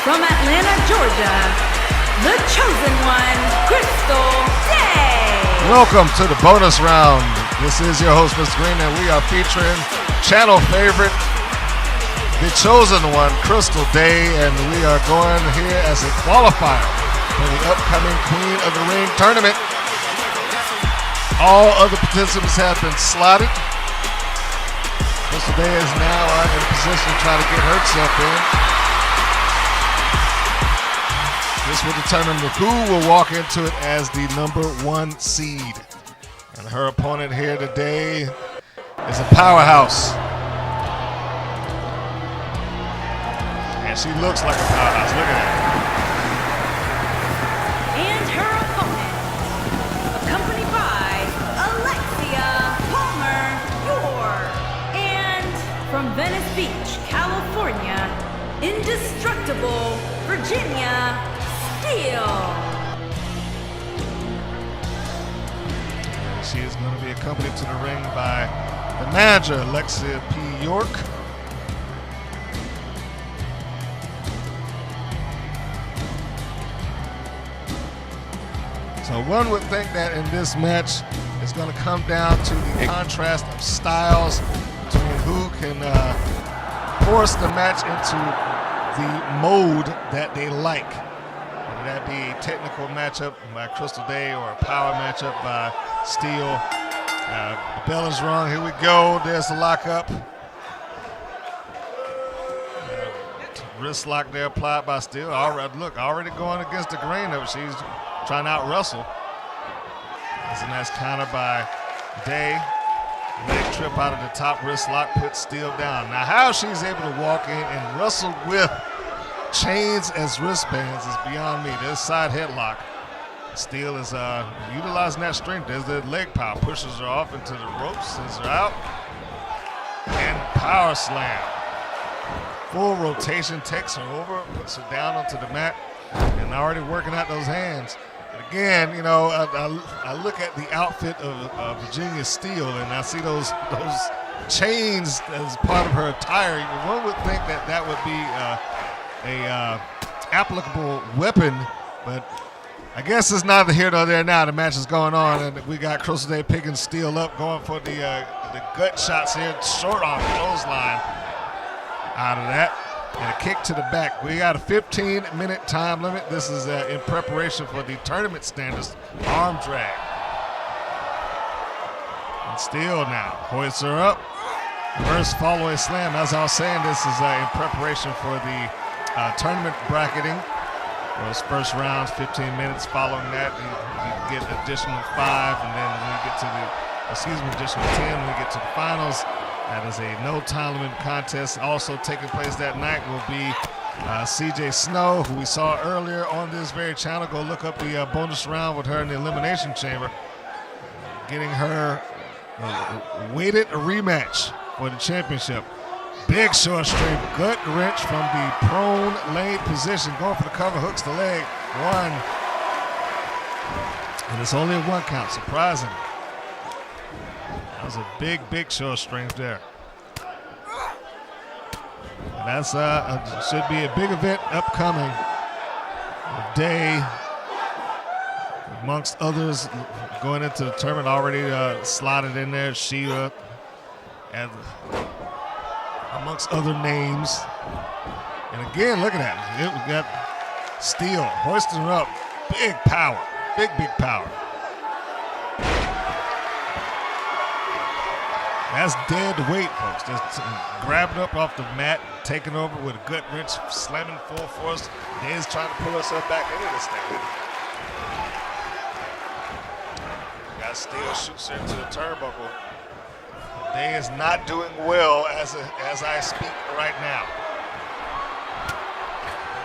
From Atlanta, Georgia, the chosen one, Crystal Day. Welcome to the bonus round. This is your host, Mr. Green, and we are featuring channel favorite, the chosen one, Crystal Day, and we are going here as a qualifier for the upcoming Queen of the Ring tournament. All other participants have been slotted. Crystal Day is now in a position to try to get herself in. This will determine who will walk into it as the number one seed. And her opponent here today is a powerhouse. And she looks like a powerhouse. Look at that. And her opponent, accompanied by Alexia Palmer York. And from Venice Beach, California, indestructible Virginia Steel. She is going to be accompanied to the ring by the manager, Alexia P. York. So one would think that in this match, it's going to come down to the contrast of styles between who can force the match into the mode that they like. Whether that be a technical matchup by Crystal Day or a power matchup by Steel. Bell is wrong. Here we go. There's the lockup. Wrist lock there applied by Steel. Already going against the grain of it. She's trying to out-wrestle. That's a nice counter by Day. Leg trip out of the top wrist lock, puts Steel down. Now how she's able to walk in and wrestle with chains as wristbands is beyond me. There's side headlock. Steel is utilizing that strength. There's the leg power. Pushes her off into the ropes, sends her out. And power slam. Full rotation, takes her over, puts her down onto the mat, and already working out those hands. And again, you know, I look at the outfit of Virginia Steel, and I see those chains as part of her attire. One would think that that would be a applicable weapon, but I guess it's neither here nor there now. The match is going on, and we got Crystal Day picking Steel up, going for the gut shots here, short on clothesline out of that, and a kick to the back. We got a 15-minute time limit. This is in preparation for the tournament standards arm drag. And Steel now hoists her up. Reverse follow-away slam. As I was saying, this is in preparation for the tournament bracketing. Those first rounds, 15 minutes. Following that, you get additional 5, and then when you get to additional 10 when we get to the finals. That is a no time limit contest. Also taking place that night will be CJ Snow, who we saw earlier on this very channel. Go look up the bonus round with her in the Elimination Chamber. Getting her weighted a rematch for the championship. Big short straight gut wrench from the prone laid position. Going for the cover, hooks the leg. One. And it's only a 1 count, surprising. That was a big short strength there. And that's should be a big event upcoming. Day, amongst others, going into the tournament already slotted in there. Sheila, and amongst other names. And again, look at that. We got Steel hoisting her up. Big power. Big power. That's dead weight, folks. Just grabbing up off the mat, taking over with a gut wrench, slamming full force. Day's trying to pull herself back into this thing. Got Steel shoots her into the turnbuckle. Day is not doing well as I speak right now.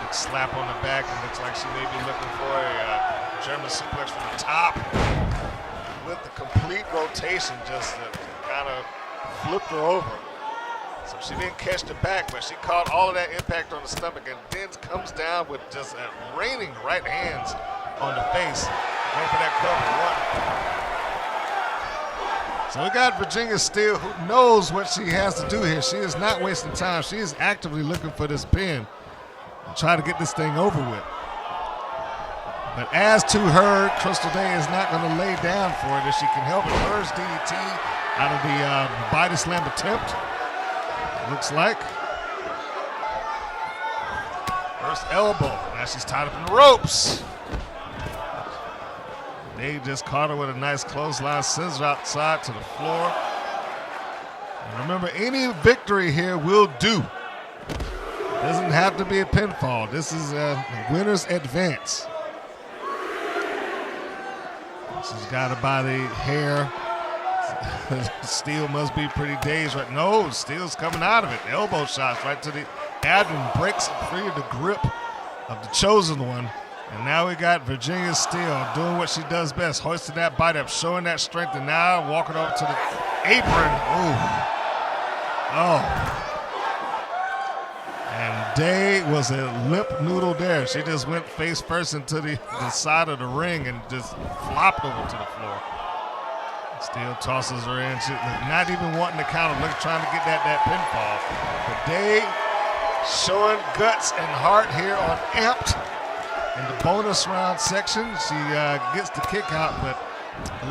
Big slap on the back. It looks like she may be looking for a German suplex from the top. With the complete rotation, just kind of flipped her over. So she didn't catch the back, but she caught all of that impact on the stomach and then comes down with just raining right hands on the face. Going for that cover. One. So we got Virginia Steel, who knows what she has to do here. She is not wasting time. She is actively looking for this pin. and try to get this thing over with. But as to her, Crystal Day is not going to lay down for it if she can help it. First DDT out of the body slam attempt, looks like. First elbow. Now she's tied up in the ropes. They just caught her with a nice clothesline, scissor outside to the floor. And remember, any victory here will do. Doesn't have to be a pinfall. This is a winner's advance. She's got her by the hair. Steel must be pretty dazed right. No, Steel's coming out of it. Elbow shots right to the abdomen, breaks free of the grip of the chosen one. And now we got Virginia Steele doing what she does best, hoisting that bite up, showing that strength, and now walking over to the apron. Ooh. Oh. And Day was a limp noodle there. She just went face first into the side of the ring and just flopped over to the floor. Steele tosses her in. She, not even wanting to counter, trying to get that pinfall. But Day showing guts and heart here on Amped. In the bonus round section, she gets the kick out, but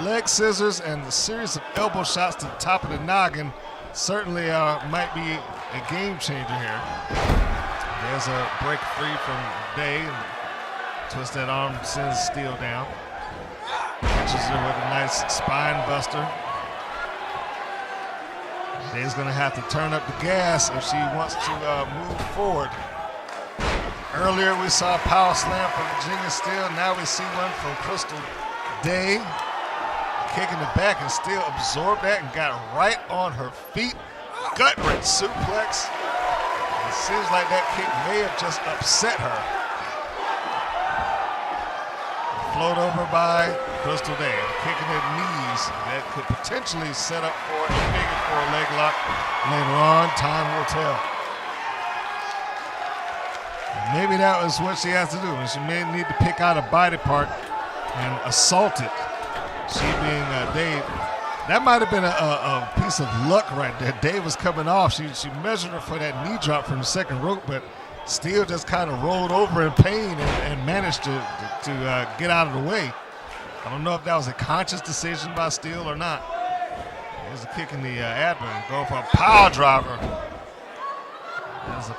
leg scissors and a series of elbow shots to the top of the noggin certainly might be a game changer here. There's a break free from Day, and twist that arm, sends Steele down. Catches her with a nice spine buster. Day's gonna have to turn up the gas if she wants to move forward. Earlier we saw a power slam from Virginia Steele. Now we see one from Crystal Day. Kicking the back and Steele absorbed that and got right on her feet. Gut-wrench suplex. It seems like that kick may have just upset her. Float over by Crystal Day. Kicking at knees. That could potentially set up for a leg lock later on. Time will tell. Maybe that was what she has to do. She may need to pick out a body part and assault it. She being Dave. That might have been a piece of luck right there. Dave was coming off. She measured her for that knee drop from the second rope, but Steele just kind of rolled over in pain and managed to get out of the way. I don't know if that was a conscious decision by Steele or not. There's a kick in the abdomen. Going for a power driver. That's a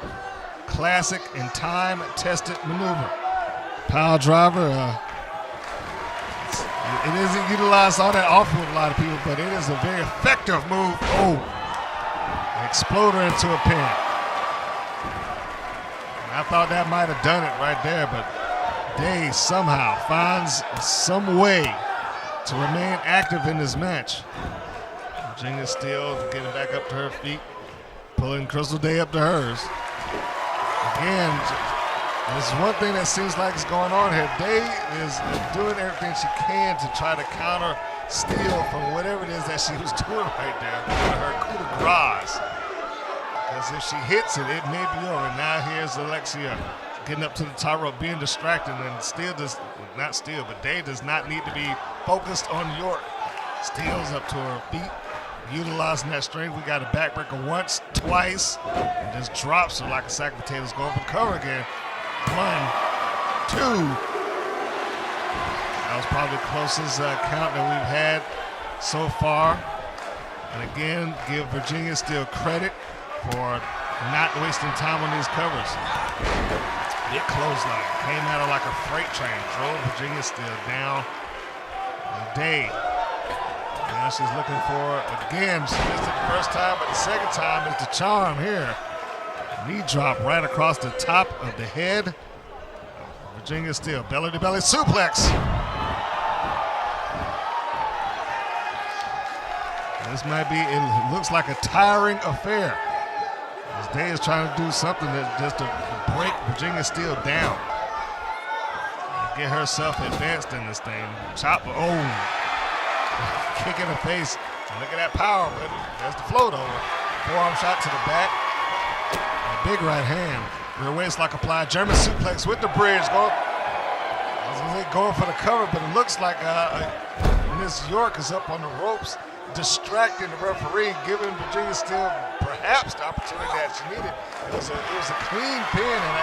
classic and time-tested maneuver. Power driver. It isn't utilized all that often with a lot of people, but it is a very effective move. Oh, exploder into a pin. I thought that might have done it right there, but Day somehow finds some way to remain active in this match. Virginia Steele getting back up to her feet, pulling Crystal Day up to hers. Again, there's one thing that seems like is going on here. Day is doing everything she can to try to counter Steele from whatever it is that she was doing right there, her coup de grace. Because if she hits it, it may be over. Now here's Alexia getting up to the top rope, being distracted, and Day does not need to be focused on York. Steele's up to her feet, utilizing that strength. We got a backbreaker once, twice, and just drops her like a sack of potatoes. Going for the cover again. 1, 2. That was probably the closest count that we've had so far. And again, give Virginia Steele credit for not wasting time on these covers. Big clothesline. Came at her like a freight train. Drove Virginia Steele down. And Day. Now she's looking for, again, she missed it the first time, but the second time is the charm here. Knee drop right across the top of the head. Virginia Steele, belly-to-belly suplex. This might be, it looks like a tiring affair. As Day is trying to do something that just to break Virginia Steele down. Get herself advanced in this thing. Chop, kick in the face. Look at that power, but there's the float over. Forearm shot to the back. A big right hand. Rear waist lock applied. German suplex with the bridge. Going for the cover, but it looks like Miss York is up on the ropes, distracting the referee, giving Virginia Steele perhaps the opportunity that she needed. It was a clean pin, and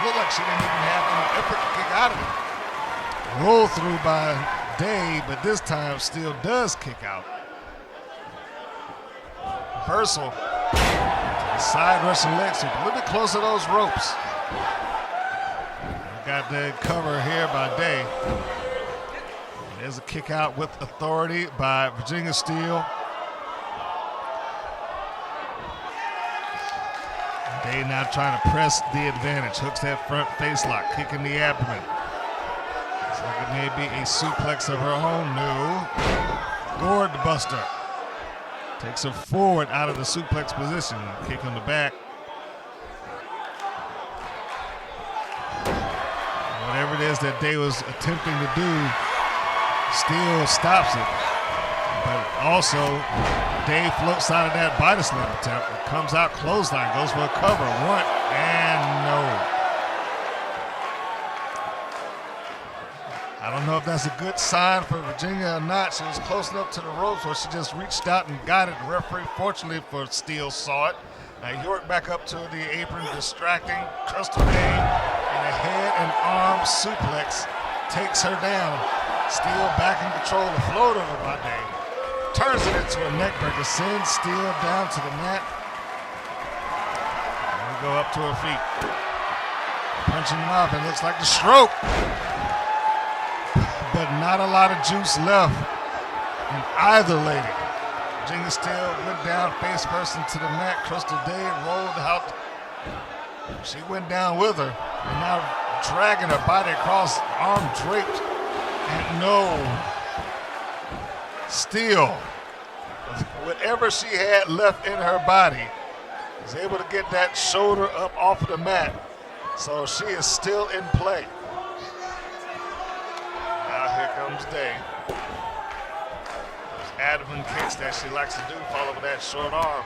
Looked like she didn't even have any effort to kick out of it. Roll through by Day, but this time Steele does kick out. Reversal. Side Russian leg sweep. A little bit close to those ropes. Got the cover here by Day. There's a kick out with authority by Virginia Steele. Day now trying to press the advantage. Hooks that front face lock, kicking the abdomen. Looks like it may be a suplex of her own. No. Gourd buster. Takes her forward out of the suplex position. Kick on the back. Whatever it is that Day was attempting to do, Steele stops it. But also, Day floats out of that body slam attempt. It comes out clothesline, goes for a cover. One and no. I don't know if that's a good sign for Virginia or not. She was close enough to the ropes where she just reached out and got it. The referee, fortunately for Steele, saw it. York back up to the apron, distracting Crystal Day, and a head and arm suplex takes her down. Steele back in control, the float over by Day. Turns it into a neckbreaker, sends Steele down to the mat. And we go up to her feet. Punching him off, it looks like the stroke. But not a lot of juice left in either lady. Virginia Steele went down face first into the mat. Crystal Day rolled out. She went down with her, and now dragging her body across, arm draped. And no. Steele, whatever she had left in her body, was able to get that shoulder up off of the mat. So she is still in play. Now here comes Day. Those abdomen kicks that she likes to do, followed with that short arm.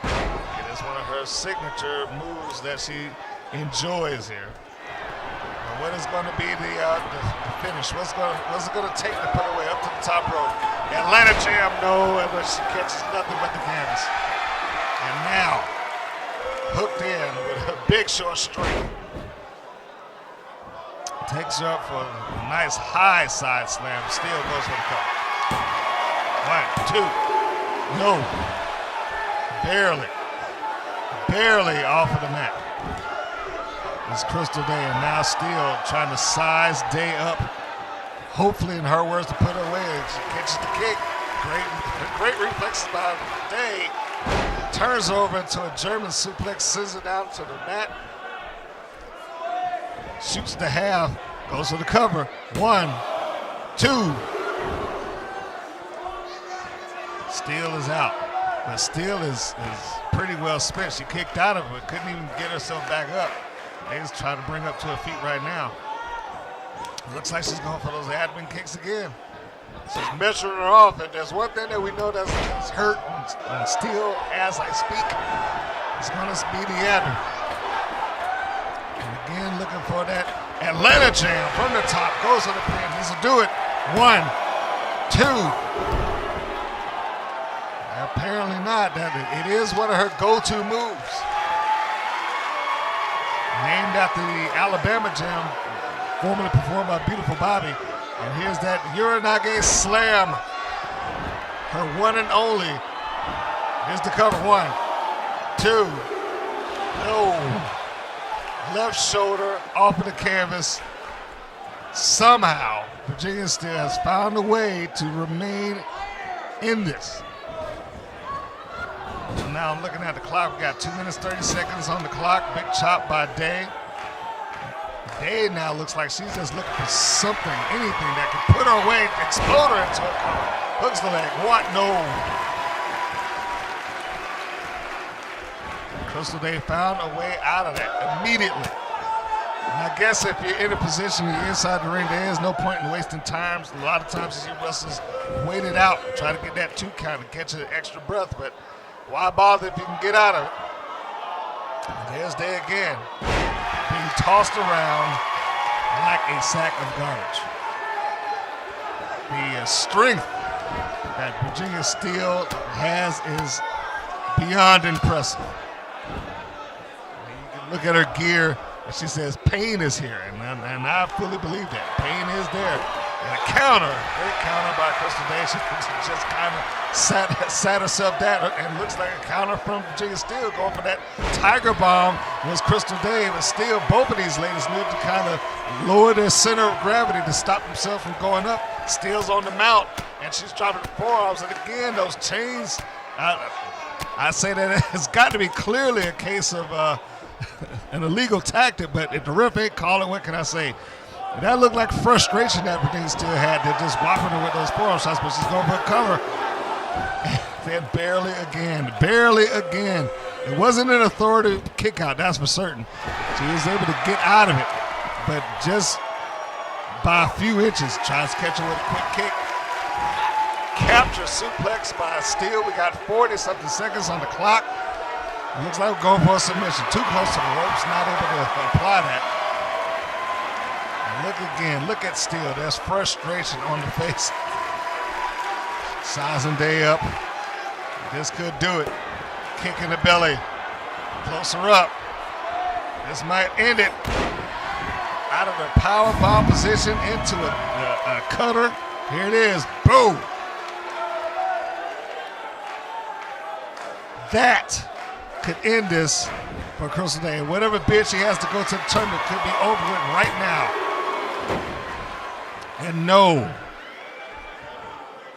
It is one of her signature moves that she enjoys here. And what is going to be the finish? What's it going to take to put her way up to the top rope? Atlanta Jam, no, but she catches nothing but the canvas. And now, hooked in with her big short straight. Takes her up for a nice high side slam. Steele goes for the cover. 1, 2, no. Barely off of the mat. It's Crystal Day, and now Steele trying to size Day up. Hopefully, in her words, to put her away. She catches the kick. Great reflexes by Day. Turns over into a German suplex, sends her down to the mat. Shoots the half, goes for the cover. 1, 2. Steele is out. But Steele is pretty well spent. She kicked out of it, but couldn't even get herself back up. They just trying to bring her up to her feet right now. Looks like she's going for those admin kicks again. She's measuring her off, and there's one thing that we know that's hurt on Steele as I speak. It's going to be the admin. And again, looking for that Atlanta Jam from the top. Goes to the pin. This will do it. 1, 2. Apparently not. It is one of her go-to moves. Named after the Alabama Jam, formerly performed by Beautiful Bobby. And here's that Uranage Slam. Her one and only. Here's the cover. 1, 2. No. Left shoulder off of the canvas. Somehow, Virginia Steele has found a way to remain in this. So now I'm looking at the clock. We got 2 minutes, 30 seconds on the clock. Big chop by Day. Day now looks like she's just looking for something, anything that can put her away, explode her into a cover. Hooks the leg. What? No. Crystal Day found a way out of that immediately. And I guess if you're in a position, you're inside the ring, there is no point in wasting time. A lot of times you see wrestlers wait it out, try to get that 2 count and catch an extra breath, but why bother if you can get out of it? And there's Day again, being tossed around like a sack of garbage. The strength that Virginia Steele has is beyond impressive. You can look at her gear. And she says pain is here, and I fully believe that. Pain is there. And a counter, great counter by Crystal Day. She just kind of sat herself down, and looks like a counter from Virginia Steele going for that tiger bomb was Crystal Day. But still, both of these ladies need to kind of lower their center of gravity to stop themselves from going up. Steele's on the mount, and she's dropping the forearms. And again, those chains, I say that it's got to be clearly a case of an illegal tactic, but if the ref ain't calling, what can I say? That looked like frustration that Virginia still had. They're just whopping her with those forearm shots, but she's going for a cover. Then barely again. It wasn't an authoritative kick out, that's for certain. She was able to get out of it, but just by a few inches. Tries to catch her with a quick kick. Capture suplex by Steele. We got 40-something seconds on the clock. It looks like we're going for a submission. Too close to the ropes, not able to apply that. Look again, look at Steele. There's frustration on the face. Sizing Day up. This could do it. Kick in the belly. Closer up. This might end it. Out of the power bomb position into a cutter. Here it is. Boom. That could end this for Crystal Day. Whatever bid she has to go to the tournament could be over with right now. And no.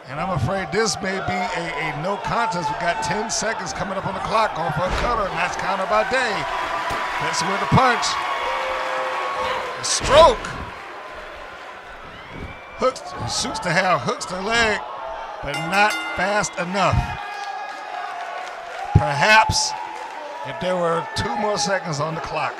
And I'm afraid this may be a no contest. We got 10 seconds coming up on the clock, going for a cutter, and that's counted by Day. That's with a punch. A stroke. Hooks, shoots the hair, hooks the leg, but not fast enough. Perhaps if there were 2 more seconds on the clock,